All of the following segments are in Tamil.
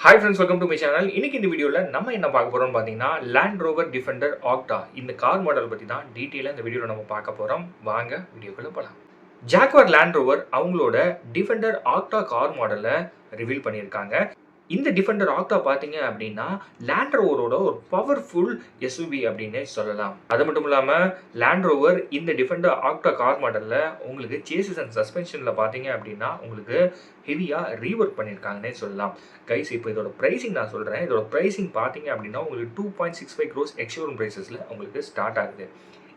Hi friends, welcome to my channel. இன்னைக்கு இந்த வீடியோல நம்ம என்ன பார்க்க போறோம்னு பாத்தீங்கன்னா Land Rover Defender Octa இந்த கார் மாடல் பத்தி தான் டீடைலா இந்த வீடியோல நம்ம பார்க்க போறோம். வாங்க வீடியோக்குள்ள போலாம். ஜாக்வார் Land Rover அவங்களோட Defender Octa கார் மாடலை ரிவீல் பண்ணியிருக்காங்க. இந்த டிஃபெண்டர் ஆக்டா பார்த்தீங்க அப்படின்னா லேண்ட் ரோவரோட ஒரு பவர்ஃபுல் எஸ்யூவி அப்படின்னு சொல்லலாம். அது மட்டும் இல்லாமல் லேண்ட் ரோவர் இந்த டிஃபெண்டர் ஆக்டா கார் மாடலில் உங்களுக்கு சேசஸ் அண்ட் சஸ்பென்ஷனில் பார்த்தீங்க அப்படின்னா உங்களுக்கு ஹெவியாக ரீவொர்க் பண்ணியிருக்காங்கன்னே சொல்லலாம். கைஸ் இப்போ இதோட ப்ரைஸிங் நான் சொல்கிறேன். இதோட ப்ரைஸிங் பார்த்தீங்க அப்படின்னா உங்களுக்கு 2.65 crores எக்ஸ்ஷோரூம் ப்ரைஸஸில் உங்களுக்கு ஸ்டார்ட் ஆகுது.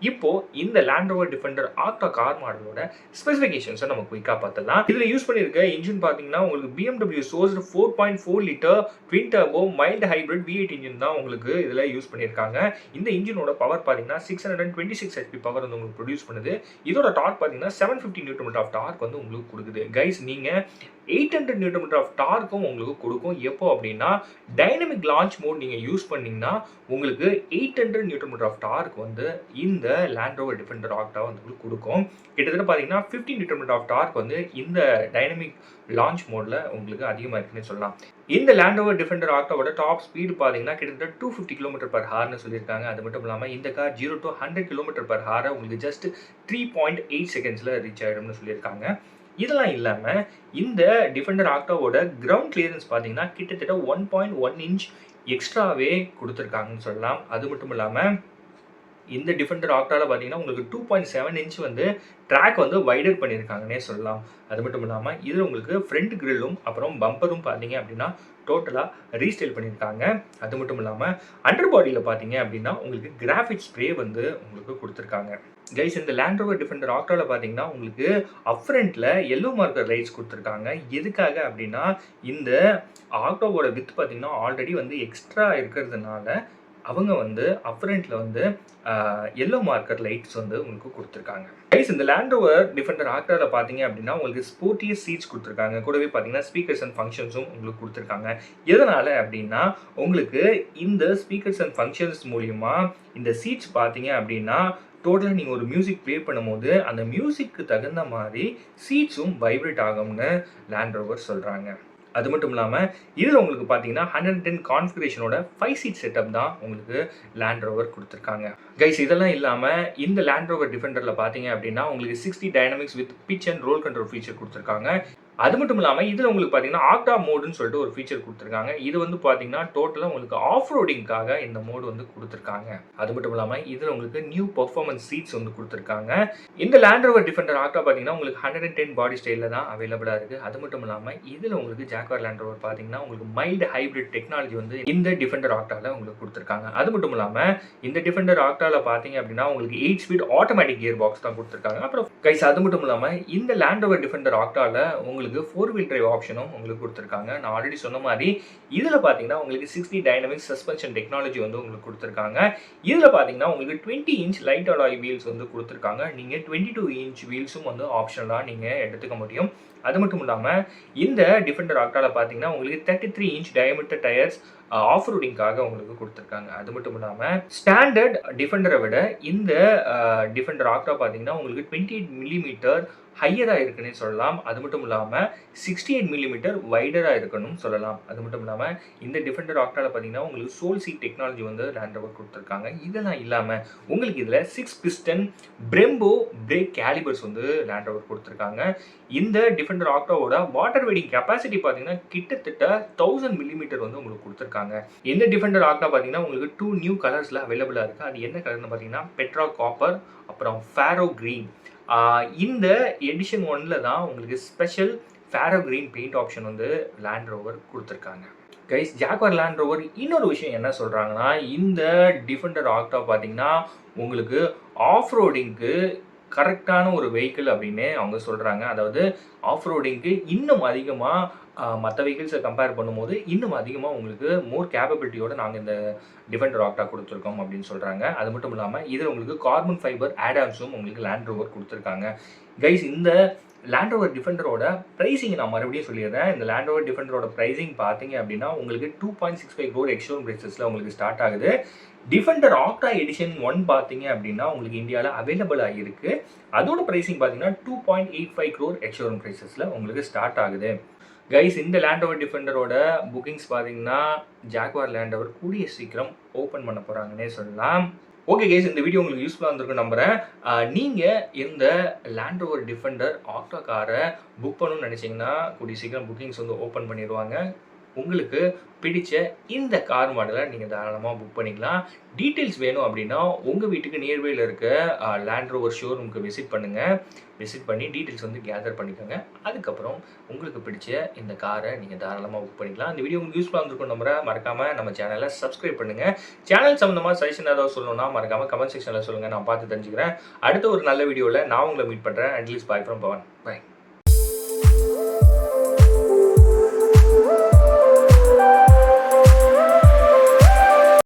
இப்போ இந்த லேண்ட் ரோவர் டிஃபெண்டர் ஆக்டா கார் மாடலோட ஸ்பெசிஃபிகேஷன்ஸை நம்ம குயிக்காக பார்த்துலாம். இதில் யூஸ் பண்ணியிருக்க இன்ஜின் பார்த்தீங்கன்னா உங்களுக்கு BMW sourced 4.4 litre twin turbo mild hybrid V8 engine தான் உங்களுக்கு இதில் யூஸ் பண்ணியிருக்காங்க. இந்த இன்ஜினோட பவர் பார்த்தீங்கன்னா 626 HP பவர் வந்து உங்களுக்கு ப்ரொடியூஸ் பண்ணுது. இதோட டார்க் பார்த்தீங்கன்னா 750 Nm ஆஃப் டார்க் வந்து உங்களுக்கு கொடுக்குது. கைஸ் நீங்கள் 800 Nm ஆஃப் டார்க்கும் உங்களுக்கு கொடுக்கும். எப்போ அப்படின்னா டைனமிக் லான்ச் மோட் நீங்கள் யூஸ் பண்ணிங்கன்னா உங்களுக்கு 800 Nm ஆஃப் டார்க் வந்து இந்த லேண்ட் ரோவர் டிஃபெண்டர் ஆக்டா வந்து உங்களுக்கு கொடுக்கும். கிட்டத்தட்ட பார்த்தீங்கன்னா 50 Nm ஆஃப் டார்க் வந்து இந்த டைனமிக் லான்ச் மோடில் உங்களுக்கு அதிகமாக இருக்குன்னு சொல்லலாம். இந்த லேண்ட் ரோவர் டிஃபெண்டர் ஆக்டாவோட டாப் ஸ்பீடு பார்த்தீங்கன்னா கிட்டத்தட்ட 250 km/h சொல்லியிருக்காங்க. அது மட்டும் இல்லாமல் இந்த கார் 0 to 100 km/h உங்களுக்கு ஜஸ்ட் 3.8 செகண்ட்ஸில் ரீச் ஆகிடும்னு சொல்லியிருக்காங்க. இதெல்லாம் இல்லாமல் இந்த டிஃபெண்டர் ஆக்டாவோட கிரவுண்ட் கிளியரன்ஸ் பார்த்தீங்கன்னா கிட்டத்தட்ட 1.1 inch எக்ஸ்ட்ராவே கொடுத்துருக்காங்கன்னு சொல்லலாம். அது மட்டும் இல்லாமல் இந்த டிஃபெண்டர் ஆக்டாவில் பார்த்தீங்கன்னா உங்களுக்கு 2.7 inch வந்து ட்ராக் வந்து வைடர் பண்ணியிருக்காங்கன்னே சொல்லலாம். அது மட்டும் இல்லாமல் இதில் உங்களுக்கு ஃப்ரண்ட் கிரில்லும் அப்புறம் பம்பரும் பார்த்தீங்க அப்படின்னா டோட்டலாக ரீஸ்டைல் பண்ணியிருக்காங்க. அது மட்டும் இல்லாமல் அண்டர் பாடியில் பார்த்தீங்க அப்படின்னா உங்களுக்கு கிராஃபிக் ஸ்ப்ரே வந்து உங்களுக்கு கொடுத்துருக்காங்க. கைஸ் இந்த லேண்ட் ரோவர் டிஃபெண்டர் ஆக்டாவில் பார்த்தீங்கன்னா உங்களுக்கு அப்ஃப்ரண்ட்டில் எல்லோ மார்க்கர் லைட்ஸ் கொடுத்துருக்காங்க. எதுக்காக அப்படின்னா இந்த ஆக்டாவோட வித் பார்த்தீங்கன்னா ஆல்ரெடி வந்து எக்ஸ்ட்ரா இருக்கிறதுனால அவங்க வந்து அப்ஃப்ரண்ட்டில் வந்து எல்லோ மார்க்கர் லைட்ஸ் வந்து உங்களுக்கு கொடுத்துருக்காங்க. கைஸ் இந்த லேண்ட் ரோவர் டிஃபெண்டர் ஆக்டாவில் பார்த்தீங்க அப்படின்னா உங்களுக்கு ஸ்போர்ட்டியஸ் சீட்ஸ் கொடுத்துருக்காங்க. கூடவே பார்த்தீங்கன்னா ஸ்பீக்கர்ஸ் அண்ட் ஃபங்க்ஷன்ஸும் உங்களுக்கு கொடுத்துருக்காங்க. எதனால் அப்படின்னா உங்களுக்கு இந்த ஸ்பீக்கர்ஸ் அண்ட் ஃபங்க்ஷன்ஸ் மூலிமா இந்த சீட்ஸ் பார்த்தீங்க அப்படின்னா டோட்டலாக நீங்கள் ஒரு மியூசிக் ப்ளே பண்ணும்போது அந்த மியூசிக்கு தகுந்த மாதிரி சீட்ஸும் வைப்ரேட் ஆகும்னு லேண்ட் ரோவர் சொல்கிறாங்க. அது மட்டும் இல்லாமல் இதில் உங்களுக்கு பார்த்தீங்கன்னா 110 கான்ஃபிகரேஷனோட 5 seat செட்டப் தான் உங்களுக்கு லேண்ட் ரோவர் கொடுத்துருக்காங்க. கைஸ் இதெல்லாம் இல்லாமல் இந்த லேண்ட் ரோவர் டிஃபெண்டரில் பார்த்தீங்க அப்படின்னா உங்களுக்கு 60 dynamics with pitch and roll control feature கொடுத்துருக்காங்க. அது மட்டும் இல்லாமல் இதில் உங்களுக்கு பார்த்தீங்கன்னா ஆக்டா மோடுன்னு சொல்லிட்டு ஒரு ஃபீச்சர் கொடுத்துருக்காங்க. இது வந்து பார்த்தீங்கன்னா டோட்டலாக உங்களுக்கு ஆஃப் ரோடிங்காக இந்த மோடு வந்து கொடுத்துருக்காங்க. அது மட்டும் இல்லாமல் இதில் உங்களுக்கு நியூ பர்ஃபார்மன்ஸ் சீட்ஸ் வந்து கொடுத்துருக்காங்க. இந்த லேண்ட் ரோவர் டிஃபெண்டர் ஆக்டா பார்த்தீங்கன்னா உங்களுக்கு 110 பாடி ஸ்டைலில் தான் அவைலபிளாக இருக்குது. அது மட்டும் இல்லாமல் இதில் உங்களுக்கு ஜாக்வார் லேண்ட் ரோவர் பார்த்தீங்கன்னா உங்களுக்கு மைல்டு ஹைப்ரிட் டெக்னாலஜி வந்து இந்த டிஃபெண்டர் ஆக்டாவில் உங்களுக்கு கொடுத்துருக்காங்க. அது மட்டும் இல்லாமல் இந்த டிஃபெண்டர் ஆக்டாவில் பார்த்தீங்க அப்படின்னா உங்களுக்கு 8 ஸ்பீட் ஆட்டோமேட்டிக் கியர் பாக்ஸ் தான் கொடுத்துருக்காங்க. அப்புறம் கைஸ் அது மட்டும் இல்லாமல் இந்த லேண்ட் ரோவர் டிஃபெண்டர் ஆக்டாவில் உங்களுக்கு 4-wheel drive ஆப்ஷனும் உங்களுக்கு கொடுத்துருக்காங்க. நான் ஆல்ரெடி சொன்ன மாதிரி இதில் பார்த்தீங்கன்னா உங்களுக்கு 60 டைனமிக் சஸ்பென்ஷன் டெக்னாலஜி வந்து உங்களுக்கு கொடுத்துருக்காங்க. இதில் பார்த்தீங்கன்னா உங்களுக்கு 20 inch லைட் அலாய் வீல்ஸ் வந்து கொடுத்துருக்காங்க. நீங்கள் 22 inch வீல்ஸும் வந்து ஆப்ஷனலாக நீங்கள் எடுத்துக்க முடியும். அது மட்டும் இல்லாமல் இந்த டிஃபெண்டர் ஆக்டாவில் பார்த்தீங்கன்னா உங்களுக்கு 33 inch டயமீட்டர் டயர்ஸ் ஆஃப் ரோடிங்காக உங்களுக்கு கொடுத்துருக்காங்க. அது மட்டும் இல்லாமல் ஸ்டாண்டர்ட் டிஃபெண்டரை விட இந்த டிஃபெண்டர் ஆக்டா பார்த்தீங்கன்னா உங்களுக்கு 28 mm ஹையராக இருக்குன்னு சொல்லலாம். அது மட்டும் இல்லாமல் 68 mm வைடராக இருக்குன்னு சொல்லலாம். அது மட்டும் இல்லாமல் இந்த டிஃபெண்டர் ஆக்டாவில் பார்த்தீங்கன்னா உங்களுக்கு சோல் சீட் டெக்னாலஜி வந்து லேண்ட் ரோவர் கொடுத்துருக்காங்க. இதெல்லாம் இல்லாமல் உங்களுக்கு இதில் 6 piston பிரேம்போ பிரேக் கேலிபர்ஸ் வந்து லேண்ட் ரோவர் கொடுத்துருக்காங்க. இந்த டிஃபெண்டர் ஆக்டாவோட வாட்டர் வெயிட்டிங் கெப்பாசிட்டி பார்த்தீங்கன்னா கிட்டத்தட்ட 1000 mm வந்து உங்களுக்கு கொடுத்துருக்காங்க. இந்த டிஃபெண்டர் ஆக்டா பார்த்தீங்கன்னா உங்களுக்கு 2 நியூ கலர்ஸில் அவைலபிளாக இருக்குது. அது என்ன கலர்னு பார்த்தீங்கன்னா பெட்ரா காப்பர் அப்புறம் ஃபேரோ கிரீன். இந்த எடிஷன் 1ல் தான் உங்களுக்கு special Pharaoh green paint option வந்து லேண்ட் ரோவர் கொடுத்துருக்காங்க. கைஸ் ஜாக்வார் லேண்ட் ரோவர் இன்னொரு விஷயம் என்ன சொல்கிறாங்கன்னா இந்த டிஃபெண்டர் ஆக்டா பார்த்தீங்கன்னா உங்களுக்கு ஆஃப் ரோடிங்க்கு கரெக்டான ஒரு வெஹிக்கிள் அப்படின்னு அவங்க சொல்கிறாங்க. அதாவது ஆஃப் ரோடிங்க்கு இன்னும் அதிகமாக மற்ற வெஹிக்கிள்ஸை கம்பேர் பண்ணும்போது இன்னும் அதிகமாக உங்களுக்கு மோர் கேப்பபிலிட்டியோடு நாங்கள் இந்த டிஃபெண்டர் ஆக்டா கொடுத்துருக்கோம் அப்படின்னு சொல்கிறாங்க. அது மட்டும் இல்லாமல் இதில் உங்களுக்கு கார்பன் ஃபைபர் ஆடாம்ஸும் உங்களுக்கு லேண்ட் ரோவர் கொடுத்துருக்காங்க. கைஸ் இந்த லேண்ட் ரோவர் டிஃபெண்டரோட ப்ரைஸிங் நான் மறுபடியும் சொல்லிடுறேன். இந்த லேண்ட் ரோவர் டிஃபெண்டரோட ப்ரைஸிங் பார்த்தீங்க அப்படின்னா உங்களுக்கு 2.65 crore எக்ஸ்ஷோரூம் ப்ரைஸஸில் உங்களுக்கு ஸ்டார்ட் ஆகுது. டிஃபெண்டர் ஆக்டா எடிஷன் 1 பார்த்தீங்க அப்படின்னா உங்களுக்கு இந்தியாவில் அவைலபிளாக இருக்குது. அதோட ப்ரைஸிங் பார்த்தீங்கன்னா 2.85 crore எக்ஸ்ஷோரூம் ப்ரைஸஸில் உங்களுக்கு ஸ்டார்ட் ஆகுது. கைஸ் இந்த லேண்ட் ரோவர் டிஃபெண்டரோட புக்கிங்ஸ் பார்த்தீங்கன்னா ஜாக்வார் லேண்ட் ரோவர் கூடிய சீக்கிரம் ஓப்பன் பண்ண போகிறாங்கன்னே சொல்லலாம். ஓகே கைஸ், இந்த வீடியோ உங்களுக்கு யூஸ்ஃபுல்லாக இருந்திருக்குன்னு நம்புகிறேன். நீங்கள் இந்த லேண்ட் ரோவர் டிஃபெண்டர் ஆக்டா காரை புக் பண்ணணும்னு நினச்சிங்கன்னா கூடிய சீக்கிரம் புக்கிங்ஸ் வந்து ஓப்பன் பண்ணிடுவாங்க. உங்களுக்கு பிடிச்ச இந்த கார் மாடலை நீங்கள் தாராளமாக புக் பண்ணிக்கலாம். டீட்டெயில்ஸ் வேணும் அப்படின்னா உங்கள் வீட்டுக்கு நியர்பையில் இருக்க லேண்ட் ரோவர் ஷோரூமுக்கு விசிட் பண்ணுங்கள். விசிட் பண்ணி டீட்டெயில்ஸ் வந்து கேதர் பண்ணிக்கோங்க. அதுக்கப்புறம் உங்களுக்கு பிடிச்ச இந்த காரை நீங்கள் தாராளமாக புக் பண்ணிக்கலாம். இந்த வீடியோ உங்களுக்கு யூஸ்ஃபுல்லாக இருந்திருக்கும் நம்புறேன். மறக்காமல் நம்ம சேனலை சப்ஸ்கிரைப் பண்ணுங்கள். சேனல் சம்மந்தமாக சஜஷன் ஏதாவது சொல்லணும்னா மறக்காமல் கமெண்ட் செக்ஷனில் சொல்லுங்கள். நான் பார்த்து தெரிஞ்சுக்கிறேன். அடுத்த ஒரு நல்ல வீடியோவில் நான் உங்களை மீட் பண்ணுறேன். At least bye from Pavan. By.